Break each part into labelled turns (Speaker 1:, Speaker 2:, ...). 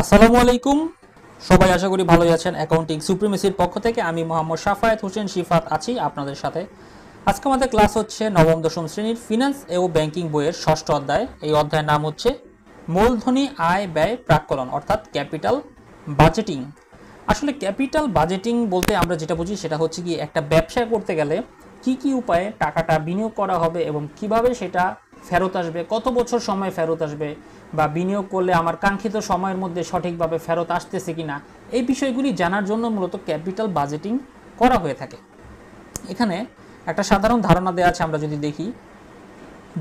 Speaker 1: আসসালামু আলাইকুম। সবাই আশা করি ভালোই আছেন। অ্যাকাউন্টিং সুপ্রিমেসির পক্ষ থেকে আমি মোহাম্মদ শাফায়েত হোসেন শিফাত আছি আপনাদের সাথে। আজকে আমাদের ক্লাস হচ্ছে নবম দশম শ্রেণীর ফিনান্স ও ব্যাংকিং বইয়ের ষষ্ঠ অধ্যায়। এই অধ্যায়ের নাম হচ্ছে মূলধনী আয় ব্যয় প্রাক্কলন অর্থাৎ ক্যাপিটাল বাজেটিং। আসলে ক্যাপিটাল বাজেটিং বলতে আমরা যেটা বুঝি সেটা হচ্ছে কি একটা ব্যবসা করতে গেলে কি কি উপায়ে টাকাটা বিনিয়োগ করা হবে এবং কিভাবে সেটা ফেরত আসবে, কত বছর সময় ফেরত আসবে, বা বিনিয়োগ করলে আমার কাঙ্ক্ষিত সময়ের মধ্যে সঠিকভাবে ফেরত আসতেছে কিনা, এই বিষয়গুলি জানার জন্য মূলত ক্যাপিটাল বাজেটিং করা হয়ে থাকে। এখানে একটা সাধারণ ধারণা দেওয়া আছে, আমরা যদি দেখি,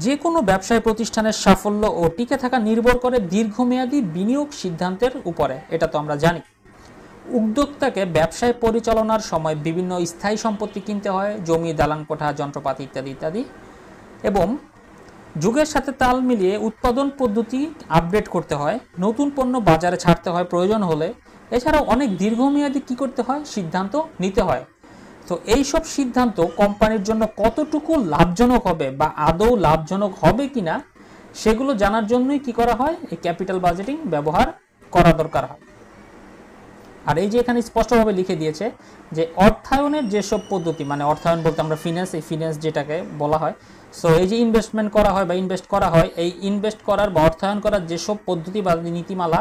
Speaker 1: যে কোনো ব্যবসায় প্রতিষ্ঠানের সাফল্য ও টিকে থাকা নির্ভর করে দীর্ঘমেয়াদী বিনিয়োগ সিদ্ধান্তের উপরে। এটা তো আমরা জানি। উদ্যোক্তাকে ব্যবসায় পরিচালনার সময় বিভিন্ন স্থায়ী সম্পত্তি কিনতে হয়, জমি, দালান কোঠা, যন্ত্রপাতি ইত্যাদি ইত্যাদি, এবং যুগের সাথে তাল মিলিয়ে উৎপাদন পদ্ধতি আপডেট করতে হয়, নতুন পণ্য বাজারে ছাড়তে হয় প্রয়োজন হলে। এছাড়াও অনেক দীর্ঘমেয়াদী কি করতে হয়, সিদ্ধান্ত নিতে হয়। তো এই সব সিদ্ধান্ত কোম্পানির জন্য কতটুকু লাভজনক হবে বা আদৌ লাভজনক হবে কিনা সেগুলো জানার জন্যই কি করা হয়, এই ক্যাপিটাল বাজেটিং ব্যবহার করা দরকার হয়। আর এই যে এখানে স্পষ্টভাবে লিখে দিয়েছে যে অর্থায়নের যেসব পদ্ধতি, মানে অর্থায়ন বলতে আমরা ফিন্যান্স, এই ফিন্যান্স যেটাকে বলা হয়, সো এই যে ইনভেস্টমেন্ট করা হয় বা ইনভেস্ট করা হয়, এই ইনভেস্ট করার বা অর্থায়ন করার যেসব পদ্ধতি বা নীতিমালা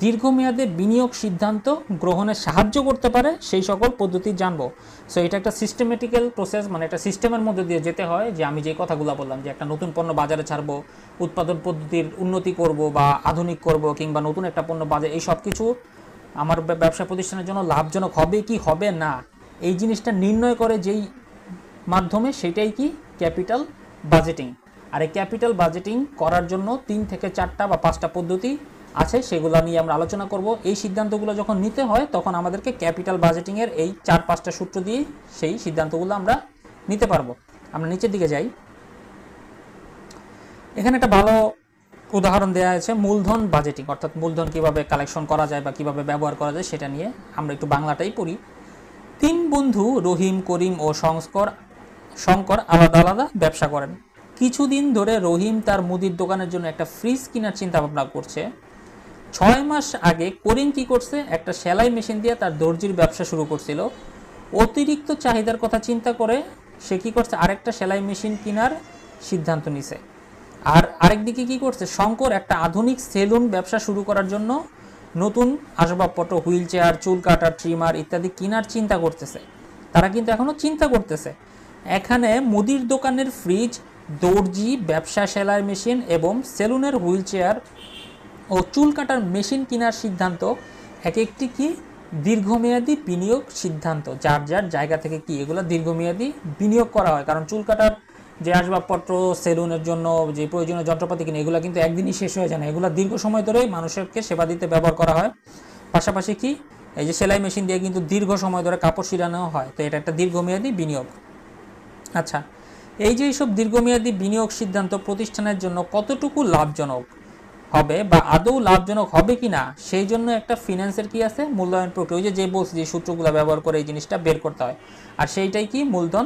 Speaker 1: দীর্ঘমেয়াদে বিনিয়োগ সিদ্ধান্ত গ্রহণে সাহায্য করতে পারে সেই সকল পদ্ধতি জানবো। সো এটা একটা সিস্টেমেটিক্যাল প্রসেস, মানে একটা সিস্টেমের মধ্যে দিয়ে যেতে হয়। যে আমি যে কথাগুলো বললাম, যে একটা নতুন পণ্য বাজারে ছাড়বো, উৎপাদন পদ্ধতির উন্নতি করব বা আধুনিক করব, কিংবা নতুন একটা পণ্য বাজারে, এই সব কিছু আমার ব্যবসা প্রতিষ্ঠানের জন্য লাভজনক হবে কি হবে না, এই জিনিসটা নির্ণয় করে যেই মাধ্যমে, সেটাই কি ক্যাপিটাল বাজেটিং। আর এই ক্যাপিটাল বাজেটিং করার জন্য 3 থেকে 4টা বা 5টা পদ্ধতি আছে, সেগুলো নিয়ে আমরা আলোচনা করব। এই সিদ্ধান্তগুলো যখন নিতে হয় তখন আমাদেরকে ক্যাপিটাল বাজেটিংয়ের এই 4-5টা সূত্র দিয়ে সেই সিদ্ধান্তগুলো আমরা নিতে পারবো। আমরা নিচের দিকে যাই। এখানে একটা ভালো উদাহরণ দেওয়া আছে মূলধন বাজেটিং, অর্থাৎ মূলধন কিভাবে কালেকশন করা যায় বা কিভাবে ব্যবহার করা যায় সেটা নিয়ে। আমরা একটু বাংলাটাই পড়ি। 3 বন্ধু রহিম, করিম ও শঙ্কর আলাদা আলাদা ব্যবসা করেন। কিছুদিন ধরে রহিম তার মুদির দোকানের জন্য একটা ফ্রিজ কেনার চিন্তা ভাবনা করছে। 6 মাস আগে করিম কি করছে, একটা সেলাই মেশিন দিয়ে তার দর্জির ব্যবসা শুরু করছিল। অতিরিক্ত চাহিদার কথা চিন্তা করে সে কি করছে, আরেকটা সেলাই মেশিন কেনার সিদ্ধান্ত নিছে। আর আরেকদিকে কি করছে, শঙ্কর একটা আধুনিক সেলুন ব্যবসা শুরু করার জন্য নতুন আসবাবপত্র, হুইল চেয়ার, চুল কাটার ট্রিমার ইত্যাদি কেনার চিন্তা করতেছে। তারা কিন্তু এখনো চিন্তা করতেছে। এখানে মুদির দোকানের ফ্রিজ, দর্জি, ব্যবসা সেলাই মেশিন এবং সেলুনের হুইল চেয়ার ও চুল কাটার মেশিন কেনার সিদ্ধান্ত এক একটি কি দীর্ঘমেয়াদী বিনিয়োগ সিদ্ধান্ত। যার যার জায়গা থেকে কি এগুলো দীর্ঘমেয়াদী বিনিয়োগ করা হয়, কারণ চুল কাটার যে আসবাবপত্র, সেলুনের জন্য যে প্রয়োজনীয় যন্ত্রপাতি কিনে, এগুলো কিন্তু একদিনই শেষ হয়ে যায় না, এগুলো দীর্ঘ সময় ধরেই মানুষকে সেবা দিতে ব্যবহার করা হয়। পাশাপাশি কি এই যে সেলাই মেশিন দিয়ে কিন্তু দীর্ঘ সময় ধরে কাপড় সিলানো হয়, তো এটা একটা দীর্ঘমেয়াদী বিনিয়োগ। আচ্ছা, এই যে এইসব দীর্ঘমেয়াদী বিনিয়োগ সিদ্ধান্ত প্রতিষ্ঠানের জন্য কতটুকু লাভজনক হবে বা আদৌ লাভজনক হবে কিনা, সেই জন্য একটা ফিনান্সের কি আছে, মূল্যায়ন প্রক্রিয়া। ওই যে বলছি যে সূত্রগুলো ব্যবহার করে এই জিনিসটা বের করতে হয়, আর সেইটাই কি মূলধন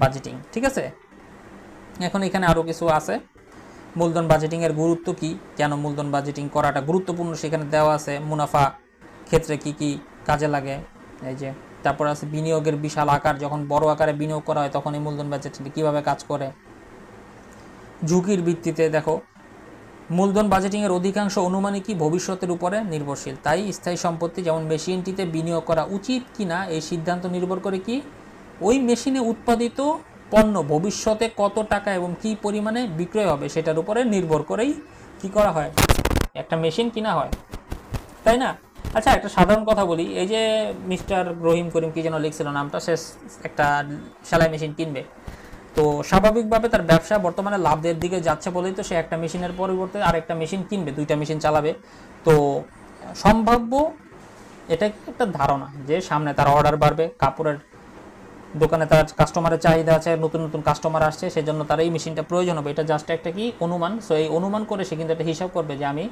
Speaker 1: বাজেটিং। ঠিক আছে, এখন এখানে আরও কিছু আছে। মূলধন বাজেটিংয়ের গুরুত্ব কি, কেন মূলধন বাজেটিং করাটা গুরুত্বপূর্ণ সেখানে দেওয়া আছে। মুনাফা ক্ষেত্রে কি কি কাজে লাগে, এই যে। তারপর আছে বিনিয়োগের বিশাল আকার, যখন বড় আকারে বিনিয়োগ করা হয় তখন এই মূলধন বাজেটিং কীভাবে কাজ করে। ঝুঁকির ভিত্তিতে দেখো, মূলধন বাজেটিংয়ের অধিকাংশ অনুমানিকই ভবিষ্যতের উপরে নির্ভরশীল, তাই স্থায়ী সম্পত্তি যেমন মেশিনটিতে বিনিয়োগ করা উচিত কিনা এই সিদ্ধান্ত নির্ভর করে কি ওই মেশিনে উৎপাদিত পণ্য ভবিষ্যতে কত টাকা এবং কি পরিমাণে বিক্রয় হবে সেটার উপরে নির্ভর করেই কি করা হয়, একটা মেশিন কিনা হয়, তাই না? আচ্ছা, একটা সাধারণ কথা বলি। এই যে মিস্টার রহিম করিম কি যেন লিখছিল নামটা, সে একটা সেলাই মেশিন কিনবে। তো স্বাভাবিকভাবে তার ব্যবসা বর্তমানে লাভের দিকে যাচ্ছে বলেই তো সে একটা মেশিনের পরিবর্তে আরেকটা মেশিন কিনবে, 2টা মেশিন চালাবে। তো সম্ভাব্য এটা একটা ধারণা যে সামনে তার অর্ডার বাড়বে, কাপড়ের দোকানে তার কাস্টমারের চাহিদা আছে, নতুন নতুন কাস্টমার আসছে, সেজন্য তার এই মেশিনটা প্রয়োজন হবে। এটা জাস্ট একটা কি অনুমান। সো এই অনুমান করে সে কিন্তু একটা হিসাব করবে যে আমি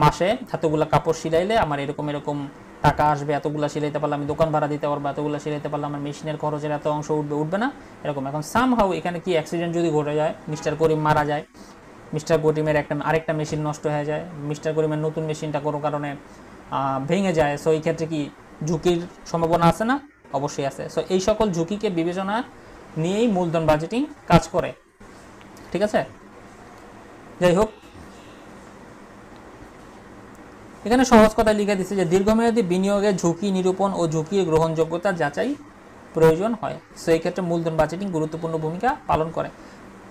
Speaker 1: মাসে এতগুলো কাপড় সিলাইলে আমার এরকম এরকম টাকা আসবে, এতগুলো সিলাইতে পারলে আমি দোকান ভাড়া দিতে পারবো, এতগুলো সিলাইতে পারলে আমার মেশিনের খরচের এত অংশ উঠবে না, এরকম। এখন সামহাউ এখানে কি অ্যাক্সিডেন্ট যদি ঘটে যায়, মিস্টার করিম মারা যায়, মিস্টার করিমের আরেকটা মেশিন নষ্ট হয়ে যায়, মিস্টার করিমের নতুন মেশিনটা কোনো কারণে ভেঙে যায়, সো এই ক্ষেত্রে কি ঝুঁকির সম্ভাবনা আছে না? অবশ্যই আছে। সো এই সকল ঝুঁকিকে বিবেচনা নিয়েই মূলধন বাজেটিং কাজ করে, ঠিক আছে। যাই হোক, এখানে সহজ কথায় লিখে দিচ্ছে যে দীর্ঘমেয়াদী বিনিয়োগে ঝুঁকি নিরূপণ ও ঝুঁকির গ্রহণযোগ্যতা যাচাই প্রয়োজন হয়। সো এই ক্ষেত্রে মূলধন বাজেটিং গুরুত্বপূর্ণ ভূমিকা পালন করে।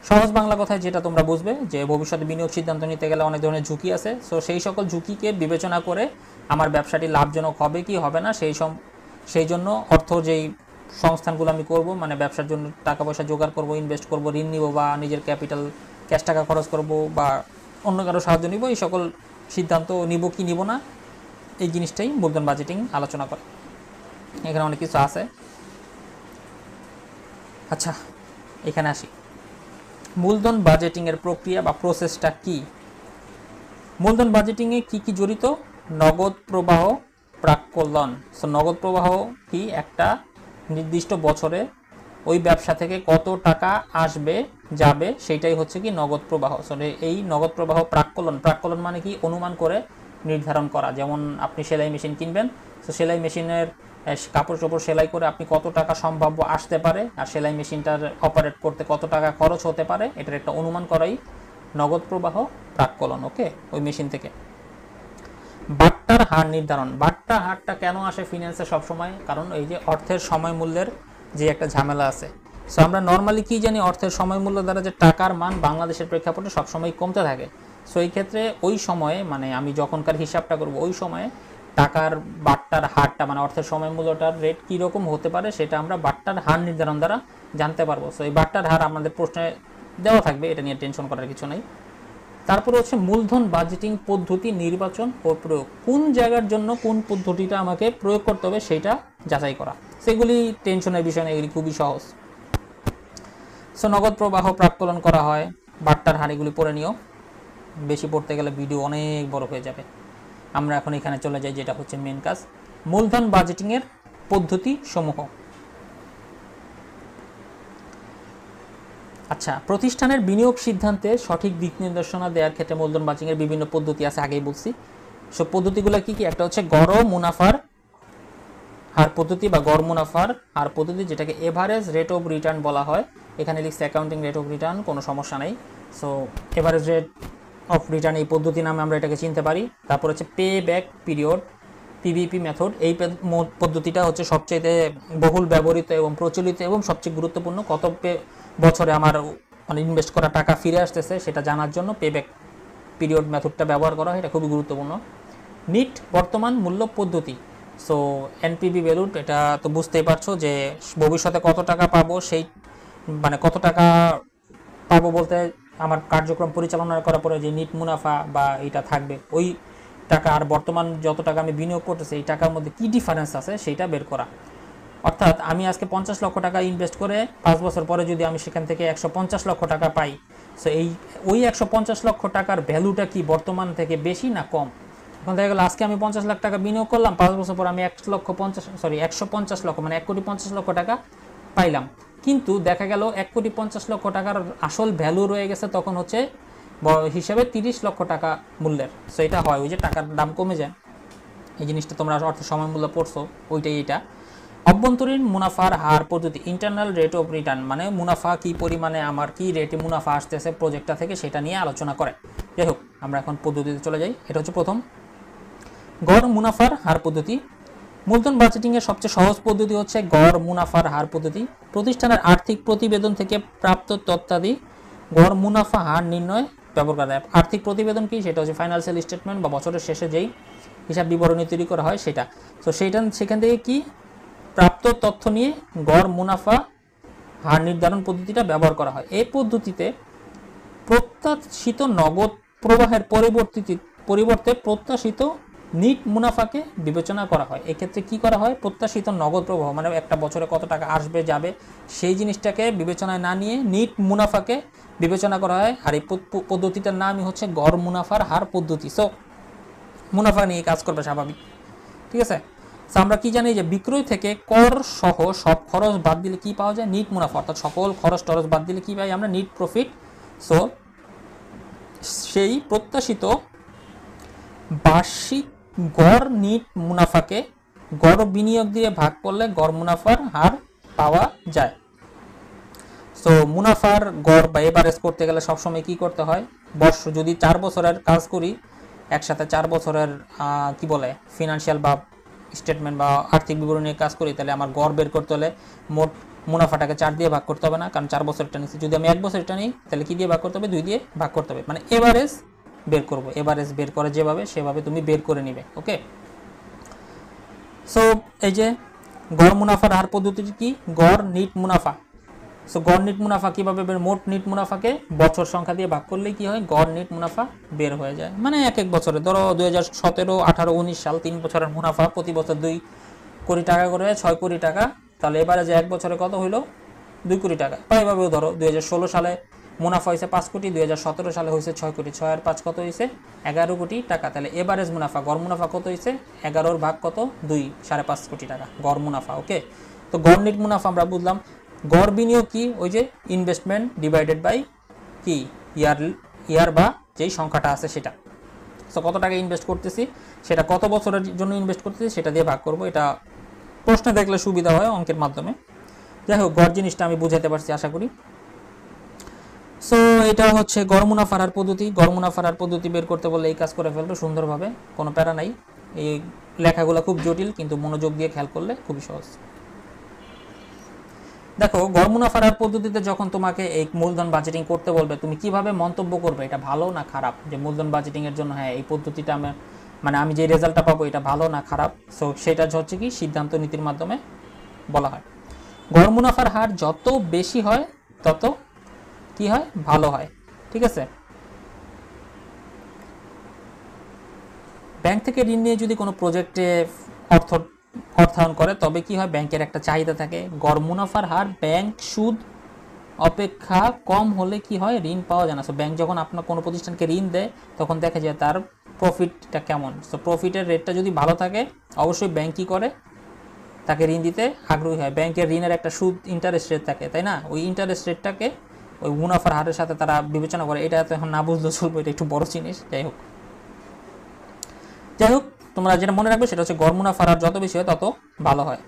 Speaker 1: সহজ বাংলা কথায় যেটা তোমরা বুঝবে যে ভবিষ্যতে বিনিয়োগ সিদ্ধান্ত নিতে গেলে অনেক ধরনের ঝুঁকি আছে। সো সেই সকল ঝুঁকিকে বিবেচনা করে আমার ব্যবসাটি লাভজনক হবে কি হবে না সেই জন্য অর্থ যেই সংস্থানগুলো আমি করব, মানে ব্যবসার জন্য টাকা পয়সা জোগাড় করব, ইনভেস্ট করব, ঋণ নিব বা নিজের ক্যাপিটাল ক্যাশ টাকা খরচ করব বা অন্য কারো সাহায্য নিব, এই সকল সিদ্ধান্ত নিব কি নিব না, এই জিনিসটাই মূলধন বাজেটিং আলোচনা করে। এখানে অনেক কিছু আছে। আচ্ছা, এখানে আসি, মূলধন বাজেটিংয়ের প্রক্রিয়া বা প্রসেসটা কি? মূলধন বাজেটিংয়ে কি কি জড়িত? নগদ প্রবাহ প্রাক্কলন। সো নগদ প্রবাহ কি? একটা নির্দিষ্ট বছরে ওই ব্যবসা থেকে কত টাকা আসবে যাবে সেইটাই হচ্ছে কি নগদ প্রবাহ। সো এই নগদ প্রবাহ প্রাক্কলন মানে কি? অনুমান করে নির্ধারণ করা। যেমন আপনি সেলাই মেশিন কিনবেন, তো সেলাই মেশিনের কাপড় চোপড় সেলাই করে আপনি কত টাকা সম্ভাব্য আসতে পারে আর সেলাই মেশিনটার অপারেট করতে কত টাকা খরচ হতে পারে, এটার একটা অনুমান করাই নগদ প্রবাহ প্রাক্কলন। ওকে, ওই মেশিন থেকে। বাট্টার হার নির্ধারণ। বাট্টার হারটা কেন আসে ফিন্যান্সে সবসময়? কারণ এই যে অর্থের সময় মূল্যের যে একটা ঝামেলা আছে। সো আমরা নর্মালি কি জানি, অর্থের সময় মূল্য দ্বারা যে টাকার মান বাংলাদেশের প্রেক্ষাপটে সবসময় কমতে থাকে। সো এই ক্ষেত্রে ওই সময়ে, মানে আমি যখনকার হিসাবটা করব, ওই সময়ে টাকার বাট্টার হারটা, মানে অর্থের সময় মূল্যটার রেট কীরকম হতে পারে সেটা আমরা বাট্টার হার নির্ধারণ দ্বারা জানতে পারবো। সো এই বাট্টার হার আমাদের প্রশ্নে দেওয়া থাকবে, এটা নিয়ে টেনশন করার কিছু নেই। তারপরে হচ্ছে মূলধন বাজেটিং পদ্ধতি নির্বাচন ও প্রয়োগ। কোন জায়গার জন্য কোন পদ্ধতিটা আমাকে প্রয়োগ করতে হবে সেটা যাচাই করা, সেগুলি টেনশনের বিষয় না, এগুলি খুবই সহজ। সো নগদ প্রবাহ প্রাক্কলন করা হয়, বাট্টার হার, এগুলি পড়ে নিও, বেশি পড়তে গেলে ভিডিও অনেক বড় হয়ে যাবে। আমরা এখন এখানে চলে যাই, যেটা হচ্ছে মেন কাজ, মূলধন বাজেটিংয়ের পদ্ধতি সমূহ। আচ্ছা, প্রতিষ্ঠানের বিনিয়োগ সিদ্ধান্তে সঠিক দিক নির্দেশনা দেওয়ার ক্ষেত্রে মূলধন বাজেটিংয়ের বিভিন্ন পদ্ধতি আছে, আগেই বলছি। সব পদ্ধতিগুলো কি কি? একটা হচ্ছে গড় মুনাফার হার পদ্ধতি বা গড় মুনাফার হার পদ্ধতি, যেটাকে এভারেজ রেট অফ রিটার্ন বলা হয়। এখানে লিখছে অ্যাকাউন্টিং রেট অফ রিটার্ন, কোনো সমস্যা নেই। So average rate of return এই পদ্ধতি নামে আমরা এটাকে চিনতে পারি। তারপর হচ্ছে pay back period, PVP method. এই পদ্ধতিটা হচ্ছে সবচেয়ে বহুল ব্যবহৃত এবং প্রচলিত এবং সবচেয়ে গুরুত্বপূর্ণ। কত বছরে আমার মানে ইনভেস্ট করা টাকা ফিরে আসতেছে সেটা জানার জন্য পে ব্যাক পিরিয়ড মেথডটা ব্যবহার করা হয়, এটা খুবই গুরুত্বপূর্ণ। নিট বর্তমান মূল্য পদ্ধতি। সো এনপিভি ভ্যালুড, এটা তো বুঝতেই পারছো যে ভবিষ্যতে কত টাকা পাবো, সেই মানে কত টাকা পাবো বলতে আমার কার্যক্রম পরিচালনা করার পরে যে নিট মুনাফা বা এটা থাকবে, ওই টাকা আর বর্তমান যত টাকা আমি বিনিয়োগ করতেছি এই টাকার মধ্যে কী ডিফারেন্স আছে সেইটা বের করা। অর্থাৎ আমি আজকে 50 লক্ষ টাকা ইনভেস্ট করে 5 বছর পরে যদি আমি সেখান থেকে 150 লক্ষ টাকা পাই, সো ওই 150 লক্ষ টাকার ভ্যালুটা কি বর্তমান থেকে বেশি না কম? এখন দেখা গেল আজকে আমি 50 লাখ টাকা বিনিয়োগ করলাম, 5 বছর পর আমি 150 লক্ষ মানে 1,50,00,000 টাকা পাইলাম, কিন্তু দেখা গেল 1,50,00,000 টাকার আসল ভ্যালু রয়ে গেছে তখন হচ্ছে হিসাবে 30 লক্ষ টাকা মূল্যের। সো এটা হয়, ওই যে টাকার দাম কমে যায়, এই জিনিসটা তোমরা অর্থ সময় মূল্য পড়ছো, ওইটাই এটা। অভ্যন্তরীণ মুনাফার হার পদ্ধতি, ইন্টারনাল রেট অফ রিটার্ন, মানে মুনাফা কি পরিমাণে আমার কি রেটে মুনাফা আসতেছে প্রজেক্টটা থেকে সেটা নিয়ে আলোচনা করে। যাই হোক, আমরা এখন পদ্ধতিতে চলে যাই। এটা হচ্ছে প্রথম গড় মুনাফার হার পদ্ধতি। মূলধন বাজেটিংয়ের সবচেয়ে সহজ পদ্ধতি হচ্ছে গড় মুনাফার হার পদ্ধতি। প্রতিষ্ঠানের আর্থিক প্রতিবেদন থেকে প্রাপ্ত তথ্যাদি গড় মুনাফা হার নির্ণয় ব্যবহার করা যায়। আর্থিক প্রতিবেদন কি? সেটা হচ্ছে ফাইন্যান্সিয়াল স্টেটমেন্ট বা বছরের শেষে যেই হিসাব বিবরণী তৈরি করা হয় সেটা। তো সেখান থেকে কি প্রাপ্ত তথ্য নিয়ে গড় মুনাফা হার নির্ধারণ পদ্ধতিটা ব্যবহার করা হয়। এই পদ্ধতিতে প্রত্যাশিত নগদ প্রবাহের পরিবর্তে প্রত্যাশিত নিট মুনাফাকে বিবেচনা করা হয়। এক্ষেত্রে কি করা হয়? প্রত্যাশিত নগদ প্রবাহ মানে একটা বছরে কত টাকা আসবে যাবে সেই জিনিসটাকে বিবেচনায় না নিয়ে নিট মুনাফাকে বিবেচনা করা হয়। আর এই পদ্ধতিটার নামই হচ্ছে গড় মুনাফার হার পদ্ধতি। সো মুনাফা নিয়ে কাজ করবে স্বাভাবিক, ঠিক আছে। আমরা কি জানি যে বিক্রয় থেকে কর সহ সব খরচ বাদ দিলে কি পাওয়া যায়? নিট মুনাফা, অর্থাৎ সকল খরচ টরচ বাদ দিলে কি পাই আমরা? NEET profit. সো সেই প্রত্যাশিত বার্ষিক গড় নিট মুনাফাকে গড় বিনিয়োগ দিয়ে ভাগ করলে গড় মুনাফার হার পাওয়া যায়। সো মুনাফার গড় বা এভারেজ করতে গেলে সবসময় কি করতে হয়, বর্ষ যদি 4 বছরের কাজ করি, একসাথে 4 বছরের কি বলে ফিনান্সিয়াল বা স্টেটমেন্ট বা আর্থিক বিবরণী নিয়ে কাজ করি, তাহলে আমার গড় বের করতে হলে মোট মুনাফাটাকে 4 দিয়ে ভাগ করতে হবে না, কারণ 4 বছরটা নিচ্ছি। যদি আমি 1 বছরটা নিই তাহলে কি দিয়ে ভাগ করতে হবে, 2 দিয়ে ভাগ করতে হবে, মানে এভারেজ বের করব। এভারেজ বের করে যেভাবে সেভাবে তুমি বের করে নিবে। ওকে, সো এই যে গড় মুনাফার হার পদ্ধতিটি কি, গড় নিট মুনাফা। সো গড় নিট মুনাফা কিভাবে বের, মোট নিট মুনাফাকে বছর সংখ্যা দিয়ে ভাগ করলে কি হয়, গড় নিট মুনাফা বের হয়ে যায়। মানে এক এক বছরে ধরো 2017, 18, 19 সাল 3 বছরের মুনাফা প্রতি বছর 2 কোটি টাকা করে 6 কোটি টাকা, তাহলে এবারে যে এক বছরে কত হইলো 2 কোটি টাকা। বা এভাবেও ধরো 2016 সালে মুনাফা হয়েছে 5 কোটি, 2017 সালে হয়েছে 6 কোটি, 6 আর 5 কত হয়েছে 11 কোটি টাকা। তাহলে এভারেজ মুনাফা গড় মুনাফা কত হয়েছে, 11 ভাগ কত 2, 5.5 কোটি টাকা গড় মুনাফা। ওকে, তো গড় নিট মুনাফা আমরা বুঝলাম। গড় বিনিয়োগ কি, ওই যে ইনভেস্টমেন্ট ডিভাইডেড বাই কি ইয়ার বা যেই সংখ্যাটা আছে সেটা। সো কত টাকা ইনভেস্ট করতেছি, সেটা কত বছরের জন্য ইনভেস্ট করতেছি সেটা দিয়ে ভাগ করব। এটা প্রশ্নে দেখলে সুবিধা হয় অঙ্কের মাধ্যমে। যাই হোক, গড় জিনিসটা আমি বুঝাতে পারছি আশা করি। সো এটা হচ্ছে গড় মুনাফার হার পদ্ধতি। গড় মুনাফার হার পদ্ধতি বের করতে বললে এই কাজ করে ফেলবে সুন্দরভাবে, কোনো প্যারা নাই। এই লেখাগুলো খুব জটিল, কিন্তু মনোযোগ দিয়ে খেয়াল করলে খুবই সহজ। দেখো, গড় মুনাফার হার পদ্ধতিতে যখন তোমাকে এই মূলধন বাজেটিং করতে বলবে, তুমি কিভাবে মন্তব্য করবে এটা ভালো না খারাপ, যে মূলধন বাজেটিং এর জন্য হ্যাঁ এই পদ্ধতিটা আমি যে রেজাল্টটা পাবো এটা ভালো না খারাপ। সো সেটা হচ্ছে কি সিদ্ধান্ত নীতির মাধ্যমে বলা হয়। গড় মুনাফার হার যত বেশি হয় তত কি হয়, ভালো হয়। ঠিক আছে, ব্যাংক থেকে ঋণ নিয়ে যদি কোনো প্রজেক্টে অর্থায়ন করে তবে কি হয়, ব্যাংকের একটা চাহিদা থাকে। গড় মুনাফার হার ব্যাংক সুদ অপেক্ষা কম হলে কি হয়, ঋণ পাওয়া যায় না। সো ব্যাংক যখন আপনার কোনো প্রতিষ্ঠানকে ঋণ দেয় তখন দেখা যায় তার প্রফিটটা কেমন। সো প্রফিটের রেটটা যদি ভালো থাকে অবশ্যই ব্যাংক কী করে, তাকে ঋণ দিতে আগ্রহী হয়। ব্যাংকের ঋণের একটা সুদ ইন্টারেস্ট রেট থাকে, তাই না? ওই ইন্টারেস্ট রেটটাকে ওই মুনাফার হারের সাথে তারা বিবেচনা করে। এটা তো এখন না বুঝলেও চলবে, এটা একটু বড় জিনিস। যাই হোক, তোমরা যেটা মনে রাখবে সেটা হচ্ছে গড় মুনাফার হার যত বেশি হয় তত ভালো হয়।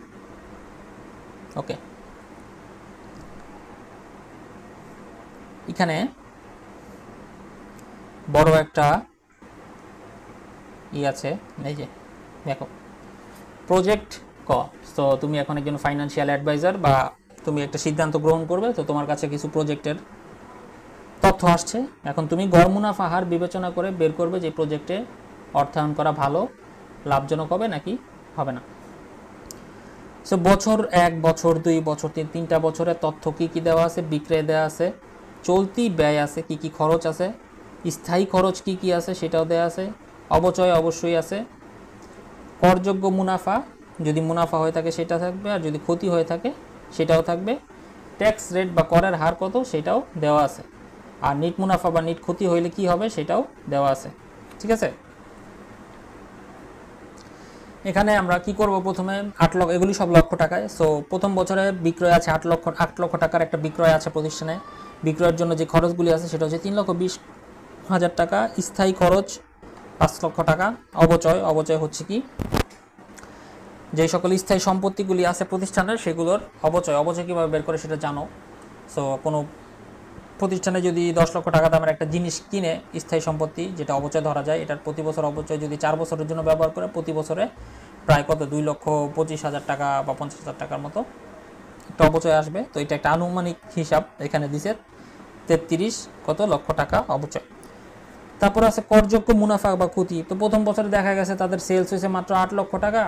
Speaker 1: ওকে, এখানে বড় একটা আছে, এই যে দেখো প্রজেক্ট ক। তো তুমি এখন একজন ফাইন্যান্সিয়াল অ্যাডভাইজার বা তুমি একটা সিদ্ধান্ত গ্রহণ করবে, তো তোমার কাছে কিছু প্রজেক্টের তথ্য আসছে। এখন তুমি গড় মুনাফা হার বিবেচনা করে বের করবে যে প্রজেক্টে অর্থায়ন করা ভালো, লাভজনক হবে নাকি হবে না। সো বছর 1, বছর 2, বছর 3, 3টা বছরের তথ্য কি কি দেওয়া আছে, বিক্রয় দেওয়া আছে, চলতি ব্যয় আছে, কি কি খরচ আছে, স্থায়ী খরচ কি কি আছে সেটাও দেওয়া আছে, অবচয় অবশ্যই আছে, করযোগ্য মুনাফা যদি মুনাফা হয়ে থাকে সেটা থাকবে, আর যদি ক্ষতি হয়ে থাকে সেটাও থাকবে, ট্যাক্স রেট বা করের হার কত সেটাও দেওয়া আছে, আর নিট মুনাফা বা নিট ক্ষতি হইলে কি হবে সেটাও দেওয়া আছে। ঠিক আছে, এখানে আমরা কি করব, প্রথমে 8 লক্ষ, এগুলি সব লক্ষ টাকায়। সো প্রথম বছরে বিক্রয় আছে 8 লক্ষ টাকার একটা বিক্রয় আছে প্রতিষ্ঠানে। বিক্রয়ের জন্য যে খরচগুলি আছে সেটা হচ্ছে 3,20,000 টাকা, স্থায়ী খরচ 5 লক্ষ টাকা, অবচয় হচ্ছে কি, যে সকল স্থায়ী সম্পত্তিগুলি আছে প্রতিষ্ঠানের সেগুলোর অবচয় কীভাবে বের করে সেটা জানো। সো কোনো প্রতিষ্ঠানে যদি 10 লক্ষ টাকা দামের একটা জিনিস কিনে, স্থায়ী সম্পত্তি যেটা অবচয় ধরা যায়, এটার প্রতি বছর অবচয় যদি 4 বছরের জন্য ব্যবহার করে, প্রতি বছরে প্রায় কত 2,25,000 টাকা বা 50,000 টাকার মতো একটা অবচয় আসবে। তো এটা একটা আনুমানিক হিসাব এখানে দিছে, 33 লক্ষ টাকা অবচয়। তারপর আছে করযোগ্য মুনাফা বা ক্ষতি। তো প্রথম বছরে দেখা গেছে তাদের সেলস হয়েছে মাত্র 8 লক্ষ টাকা,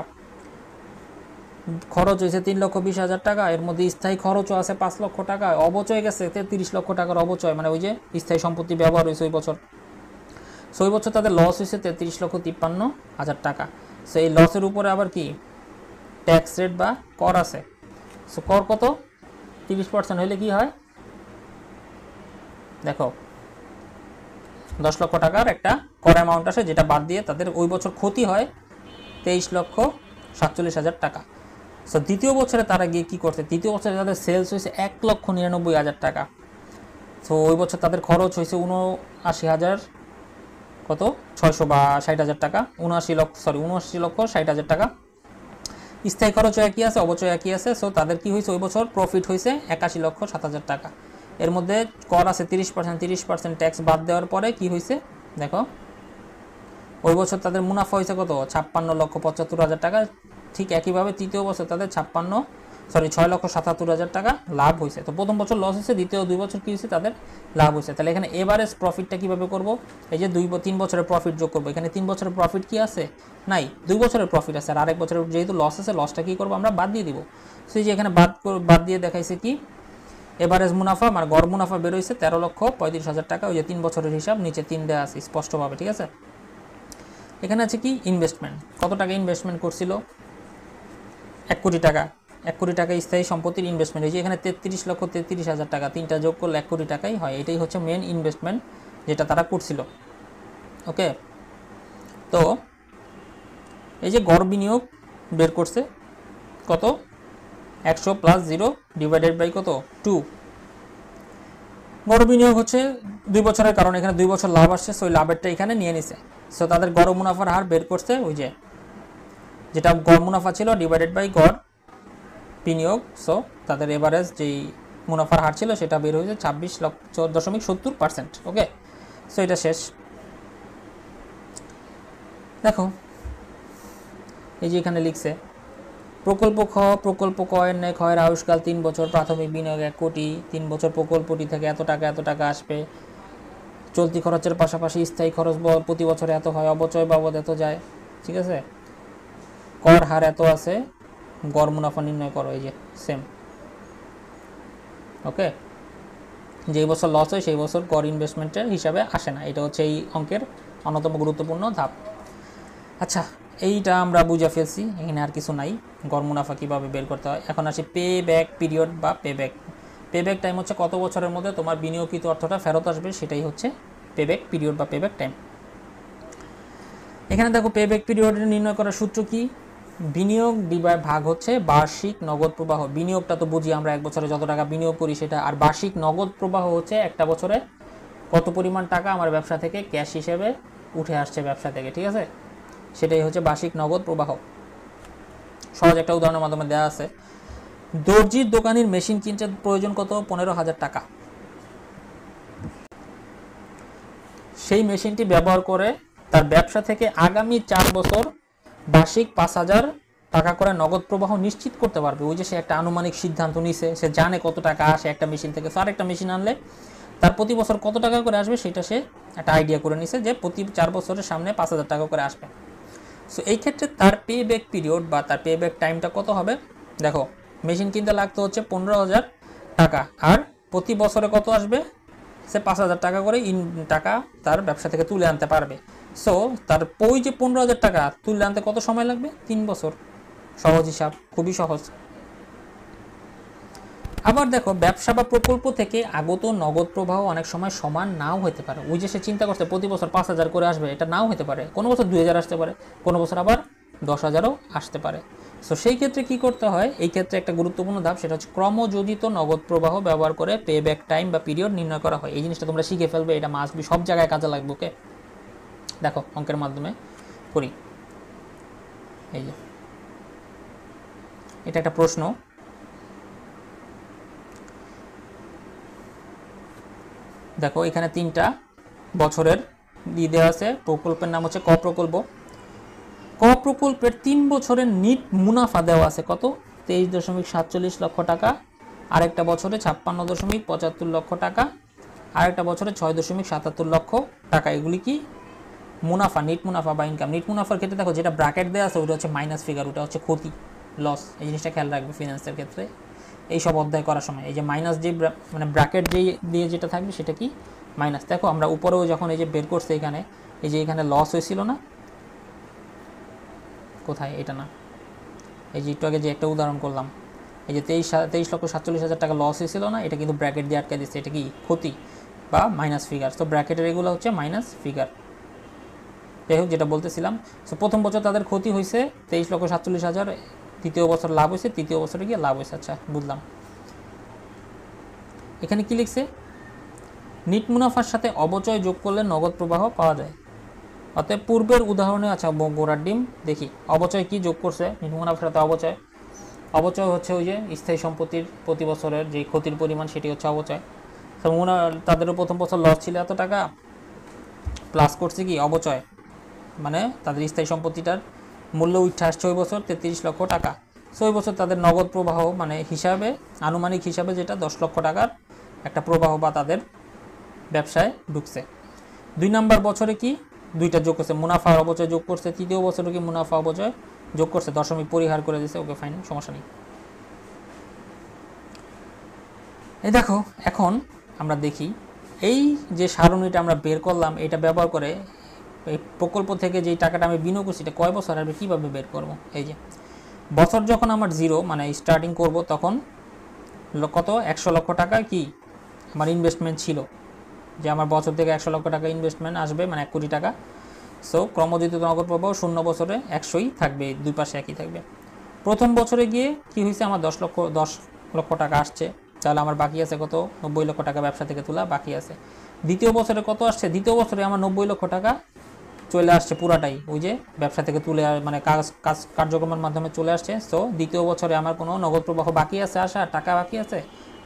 Speaker 1: খরচ হয়েছে 3,20,000 টাকা, এর মধ্যে স্থায়ী খরচও আছে 5 লক্ষ টাকা, অবচয় গেছে 33 লক্ষ টাকার অবচয়, মানে ওই যে স্থায়ী সম্পত্তি ব্যবহার হয়েছে ওই বছর। সো ওই বছর তাদের লস হয়েছে 33,53,000 টাকা। সো এই লসের উপরে আবার কি ট্যাক্স রেট বা কর আছে। সো কর কত, 30% হলে কি হয় দেখো, 10 লক্ষ টাকার একটা কর অ্যামাউন্ট আসে, যেটা বাদ দিয়ে তাদের ওই বছর ক্ষতি হয় 23,47,000 টাকা। সো দ্বিতীয় বছরে তারা গিয়ে কি করছে, তৃতীয় বছরে তাদের সেলস হয়েছে 1,99,000 টাকা, তো ওই বছর তাদের খরচ হয়েছে ৭৯,০০০ কত ৬০০ বা ৬০,০০০ টাকা, ৭৯,৬০,০০০ টাকা। স্থায়ী খরচ একই আছে, অবচয় একই আছে। সো তাদের কি হয়েছে ওই বছর প্রফিট হয়েছে ৮১,০০,০০০ টাকা। এর মধ্যে কর আছে 30%, 30% ট্যাক্স বাদ দেওয়ার পরে কি হয়েছে দেখো, ওই বছর তাদের মুনাফা হয়েছে কত ৫৬,৭৫,০০০ টাকা। ঠিক একইভাবে তৃতীয় বছর তাদের ৬,৭৭,০০০ টাকা লাভ হয়েছে। তো প্রথম বছর লস হয়েছে, দ্বিতীয় 2 বছর কী হয়েছে তাদের লাভ হয়েছে। তাহলে এখানে এভারেজ প্রফিটটা কীভাবে করব, এই যে 3 বছরের প্রফিট যোগ করবো। এখানে 3 বছরের প্রফিট কি আছে নাই, 2 বছরের প্রফিট আছে, আর আরেক বছরের যেহেতু লস আছে লসটা কী করবো আমরা বাদ দিয়ে দিব। সেই যে এখানে বাদ দিয়ে দেখাইছে কি এভারেজ মুনাফা মানে গড় মুনাফা বেরোইছে 13,35,০০০ টাকা। ওই যে 3 বছরের হিসাব নিচে 3 দেওয়া আছে স্পষ্টভাবে, ঠিক আছে। এখানে আছে কি ইনভেস্টমেন্ট, কত টাকা ইনভেস্টমেন্ট করছিল 1 কোটি টাকা। 1 কোটি টাকা স্থায়ী সম্পত্তির ইনভেস্টমেন্ট। এই যে এখানে 33,33,০০০ টাকা, 3টা যোগ করলে 1 কোটি টাকাই হয়। এটাই হচ্ছে মেন ইনভেস্টমেন্ট যেটা তারা করছিল। ওকে, তো এই যে গড় বিনিয়োগ বের করছে কত 100 + 0 ডিভাইডেড বাই কত 2। গড় বিনিয়োগ হচ্ছে 2 বছরের, কারণ এখানে 2 বছর লাভ আসছে, সো লাভেরটা এখানে নিয়ে নিছে। সো তাদের গড় মুনাফার হার বের করছে ওই যে যেটা গড় মুনাফা ছিল ডিভাইডেড বাই গড় বিনিয়োগ। সো তাদের এভারেজ যেই মুনাফার হার ছিল সেটা বের হয়েছে 26,70%। ওকে, সো এটা শেষ। দেখো এই যে এখানে লিখছে প্রকল্প খ, প্রকল্প ক এর ন্যায় ক্ষয়ের আয়ুষ্কাল 3 বছর, প্রাথমিক বিনিয়োগ 1 কোটি, 3 বছর প্রকল্পটি থেকে এত টাকা আসবে, চলতি খরচের পাশাপাশি স্থায়ী খরচ প্রতি বছরে এত হয়, অবচয় বাবদ এত যায়, ঠিক আছে। কর হার এত আছে, গড় মুনাফা নির্ণয় করো, এই যে সেম। ওকে, যেই বছর লস হয় সেই বছর গড় ইনভেস্টমেন্টের হিসাবে আসে না। এটা হচ্ছে এই অঙ্কের অন্যতম গুরুত্বপূর্ণ ধাপ। আচ্ছা, এইটা আমরা বুঝে ফেলছি, এখানে আর কিছু নাই। গড় মুনাফা কীভাবে বের করতে হয়। এখন আসি পে ব্যাক পিরিয়ড বা পে ব্যাক টাইম হচ্ছে কত বছরের মধ্যে তোমার বিনিয়োগকৃত অর্থটা ফেরত আসবে, সেটাই হচ্ছে পে ব্যাক পিরিয়ড বা পে ব্যাক টাইম। এখানে দেখো পে ব্যাক পিরিয়ড নির্ণয় করার সূত্র কি, বিনিয়োগ ভাগ হচ্ছে বার্ষিক নগদ প্রবাহ। বিনিয়োগটা তো বুঝি আমরা 1 বছরে যত টাকা বিনিয়োগ করি সেটা, আর বার্ষিক নগদ প্রবাহ হচ্ছে একটা বছরে কত পরিমাণ টাকা আমার ব্যবসা থেকে ক্যাশ হিসেবে উঠে আসছে ব্যবসা থেকে, ঠিক আছে। সেটাই হচ্ছে বার্ষিক নগদ প্রবাহ। সহজ একটা উদাহরণের মাধ্যমে দেওয়া আছে, দর্জির দোকানের মেশিন কিনতে প্রয়োজন কত 15,000 টাকা। সেই মেশিনটি ব্যবহার করে তার ব্যবসা থেকে আগামী 4 বছর বার্ষিক 5,000 টাকা করে নগদ প্রবাহ নিশ্চিত করতে পারবে। ওই যে সে একটা আনুমানিক সিদ্ধান্ত নিছে, সে জানে কত টাকা আসে একটা মেশিন থেকে। আর একটা মেশিন আনলে তার প্রতি বছর কত টাকা করে আসবে সেটা সে একটা আইডিয়া করে নিছে যে প্রতি 4 বছরের সামনে 5,000 টাকা করে আসবে। সো এই ক্ষেত্রে তার পে ব্যাক পিরিয়ড বা তার পে ব্যাক টাইমটা কত হবে, দেখো মেশিন কিনতে লাগতো হচ্ছে 15,000 টাকা, আর প্রতি বছরে কত আসবে, সে 5,000 টাকা করে টাকা তার ব্যবসা থেকে তুলে আনতে পারবে। সো তার ওই যে 15,000 টাকা তুলে আনতে কত সময় লাগবে, 3 বছর। সহজ হিসাব, খুবই সহজ। আবার দেখো ব্যবসা বা প্রকল্প থেকে আগত নগদ প্রবাহ অনেক সময় সমান নাও হতে পারে। ওই যে সে চিন্তা করছে প্রতি বছর 5,000 করে আসবে, এটা নাও হতে পারে। কোনো বছর 2,000 আসতে পারে, কোনো বছর আবার 10,000ও আসতে পারে। সো সেই ক্ষেত্রে কি করতে হয়, এই ক্ষেত্রে একটা গুরুত্বপূর্ণ ধাপ, সেটা হচ্ছে ক্রমযোজিত নগদ প্রবাহ ব্যবহার করে পে ব্যাক টাইম বা পিরিয়ড নির্ণয় করা হয়। এই জিনিসটা তোমরা শিখে ফেলবে, এটা মাস্ট বি, সব জায়গায় কাজে লাগবে। ওকে, দেখো অঙ্কের মাধ্যমে করি। এই যে এটা একটা প্রশ্ন, দেখো এখানে 3টা বছরের দিয়ে দেওয়া আছে। প্রকল্পের নাম হচ্ছে ক প্রকল্প। ক প্রকল্পের 3 বছরের নিট মুনাফা দেওয়া আছে কত 23.47 লক্ষ টাকা, আরেকটা বছরে 56.75 লক্ষ টাকা, আরেকটা বছরে 6.77 লক্ষ টাকা। এগুলি কি মুনাফা, নিট মুনাফা বা ইনকাম। নিট মুনাফার ক্ষেত্রে দেখো যেটা ব্র্যাকেট দেওয়া আছে ওটা হচ্ছে মাইনাস ফিগার, ওটা হচ্ছে ক্ষতি, লস। এই জিনিসটা খেয়াল রাখবে ফিনান্সের ক্ষেত্রে এই সব অধ্যায় করার সময়। এই যে মাইনাস যে মানে ব্র্যাকেট দিয়ে যেটা থাকবে সেটা কি মাইনাস। দেখো আমরা উপরেও যখন এই যে বের করছে এখানে, এই যে এখানে লস হয়েছিল না, কোথায়, এটা না, এই যে একটু আগে যে একটা উদাহরণ করলাম, এই যে 23,47,000 টাকা লস হয়েছিল না, এটা কিন্তু ব্র্যাকেট দিয়ে আটকে দিচ্ছে, এটা কি ক্ষতি বা মাইনাস ফিগার। তো ব্র্যাকেটের এগুলো হচ্ছে মাইনাস ফিগার। যাই হোক, যেটা বলতেছিলাম, সো প্রথম বছর তাদের ক্ষতি হয়েছে 23,47,000, দ্বিতীয় বছর লাভ হয়েছে, তৃতীয় বছরে গিয়ে লাভ হয়েছে। আচ্ছা বুঝলাম। এখানে কি লিখছে, নিট মুনাফার সাথে অবচয় যোগ করলে নগদ প্রবাহ পাওয়া যায়। অতএব পূর্বের উদাহরণে আচ্ছা গোড়ার ডিম দেখি অবচয় কি যোগ করছে নিট মুনাফার সাথে অবচয়। অবচয় হচ্ছে ওই যে স্থায়ী সম্পত্তির প্রতি বছরের যে ক্ষতির পরিমাণ সেটি হচ্ছে অবচয়। তো তাদেরও প্রথম বছর লস ছিল এত টাকা, প্লাস করছে কি অবচয়, মানে তাদের স্থায়ী সম্পত্তিটার মূল্য উঠে আসছে ওই বছর 33 লক্ষ টাকা। সো ওই বছর তাদের নগদ প্রবাহ মানে হিসাবে আনুমানিক হিসাবে যেটা 10 লক্ষ টাকার একটা প্রবাহ বা তাদের ব্যবসায় ঢুকছে। 2 নম্বর বছরে কি দুইটা যোগ করছে, মুনাফা আর অবচয় যোগ করছে। তৃতীয় বছরে কি মুনাফা অবচয় যোগ করছে, দশমিক পরিহার করে দিয়েছে, ওকে ফাইন, সমস্যা নেই। এই দেখো এখন আমরা দেখি এই যে সারণীটা আমরা বের করলাম এটা ব্যবহার করে এই প্রকল্প থেকে যেই টাকাটা আমি বিনিয়োগ করছি এটা কয় বছর আসবে কীভাবে বের করব। এই যে বছর যখন আমার জিরো মানে স্টার্টিং করব তখন কত 100 লক্ষ টাকা কি আমার ইনভেস্টমেন্ট ছিল, যে আমার বছর থেকে 100 লক্ষ টাকা ইনভেস্টমেন্ট আসবে মানে 1 কোটি টাকা। সো ক্রমযুক্ত নগদ প্রবাহ 0 বছরে 100ই থাকবে, দুই পাশে একই থাকবে। প্রথম বছরে গিয়ে কি হয়েছে আমার 10 লক্ষ টাকা আসছে, তাহলে আমার বাকি আছে কত 90 লক্ষ টাকা ব্যবসা থেকে তোলা বাকি আছে। দ্বিতীয় বছরে কত আসছে, দ্বিতীয় বছরে আমার 90 লক্ষ টাকা চলে আসছে পুরাটাই ওই যে ব্যবসা থেকে তুলে মানে কার্যক্রমের মাধ্যমে চলে আসছে। সো দ্বিতীয় বছরে আমার কোনো নগদ প্রবাহ বাকি আছে আসা টাকা বাকি আছে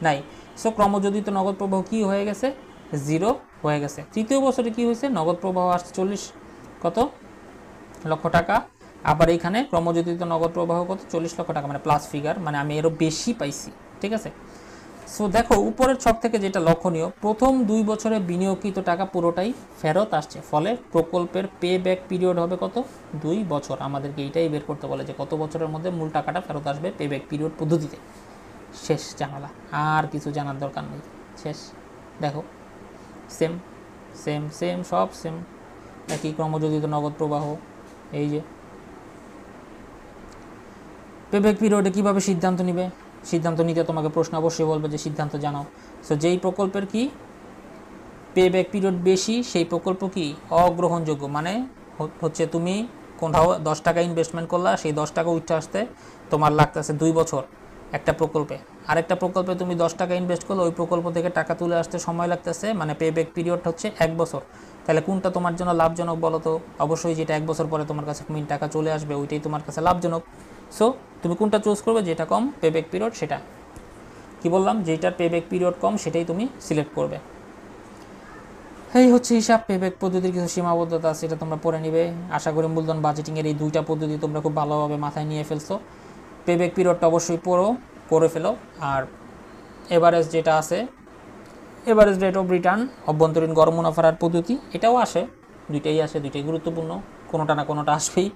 Speaker 1: নাই। সো ক্রমযোজিত নগদ প্রবাহ কি হয়ে গেছে, জিরো হয়ে গেছে। তৃতীয় বছরে কি হয়েছে, নগদ প্রবাহ আসছে 40 কত লক্ষ টাকা। আবার এখানে ক্রমযোজিত নগদ প্রবাহ কত 40 লক্ষ টাকা মানে প্লাস ফিগার, মানে আমি এরও বেশি পাইছি, ঠিক আছে। সো দেখো উপরের ছক থেকে যেটা লক্ষণীয়, প্রথম 2 বছরে বিনিয়োগকৃত টাকা পুরোটাই ফেরত আসছে, ফলে প্রকল্পের পে ব্যাক পিরিয়ড হবে কত 2 বছর। আমাদেরকে এইটাই বের করতে বলে যে কত বছরের মধ্যে মূল টাকাটা ফেরত আসবে পে ব্যাক পিরিয়ড পদ্ধতিতে। শেষ জানালা, আর কিছু জানার দরকার নেই, শেষ। দেখো সেম সেম সেম সব সেম, একই ক্রমযোজিত নগদ প্রবাহ। এই যে পে ব্যাক পিরিয়ডে কীভাবে সিদ্ধান্ত নিবে, সিদ্ধান্ত নিতে তোমাকে প্রশ্ন অবশ্যই বলবে যে সিদ্ধান্ত জানাও। সো যেই প্রকল্পের কি পে ব্যাক পিরিয়ড বেশি সেই প্রকল্প কি অগ্রহণযোগ্য, মানে হচ্ছে তুমি কোথাও 10 টাকা ইনভেস্টমেন্ট করলা, সেই 10 টাকা উঠে আসতে তোমার লাগতেছে 2 বছর একটা প্রকল্পে। আরেকটা প্রকল্পে তুমি 10 টাকা ইনভেস্ট করলে ওই প্রকল্প থেকে টাকা তুলে আসতে সময় লাগতেছে মানে পে ব্যাক পিরিয়ড হচ্ছে 1 বছর। তাহলে কোনটা তোমার জন্য লাভজনক বলো তো, অবশ্যই যেটা 1 বছর পরে তোমার কাছে টাকা চলে আসবে ওইটাই তোমার কাছে লাভজনক। সো তুমি কোনটা চুজ করবে, যেটা কম পে ব্যাক পিরিয়ড সেটা, কি বললাম, যেটার পে ব্যাক পিরিয়ড কম সেটাই তুমি সিলেক্ট করবে। এই হচ্ছে হিসাব। পে ব্যাক পদ্ধতির কিছু সীমাবদ্ধতা আছে, এটা তোমরা পড়ে নিবে। আশা করি মূলধন বাজেটিংয়ের এই দুইটা পদ্ধতি তোমরা খুব ভালোভাবে মাথায় নিয়ে ফেলছো। পে ব্যাক পিরিয়ডটা অবশ্যই করে ফেলো। আর এভারেজ যেটা আছে, এভারেজ রেট অফ রিটার্ন, অভ্যন্তরীণ গড় মুনাফার পদ্ধতি, এটাও আসে, দুইটাই আসে, দুইটাই গুরুত্বপূর্ণ, কোনোটা না কোনোটা আসবেই।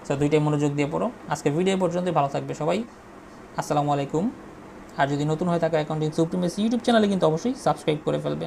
Speaker 1: সো দুইটাই মনোযোগ দিয়ে পড়ো। আজকে ভিডিও পর্যন্তই, ভালো থাকবে সবাই, আসসালামু আলাইকুম। আর যদি নতুন হয়ে থাকে অ্যাকাউন্টিং সুপ্রিমেসি ইউটিউব চ্যানেলে কিন্তু অবশ্যই সাবস্ক্রাইব করে ফেলবে।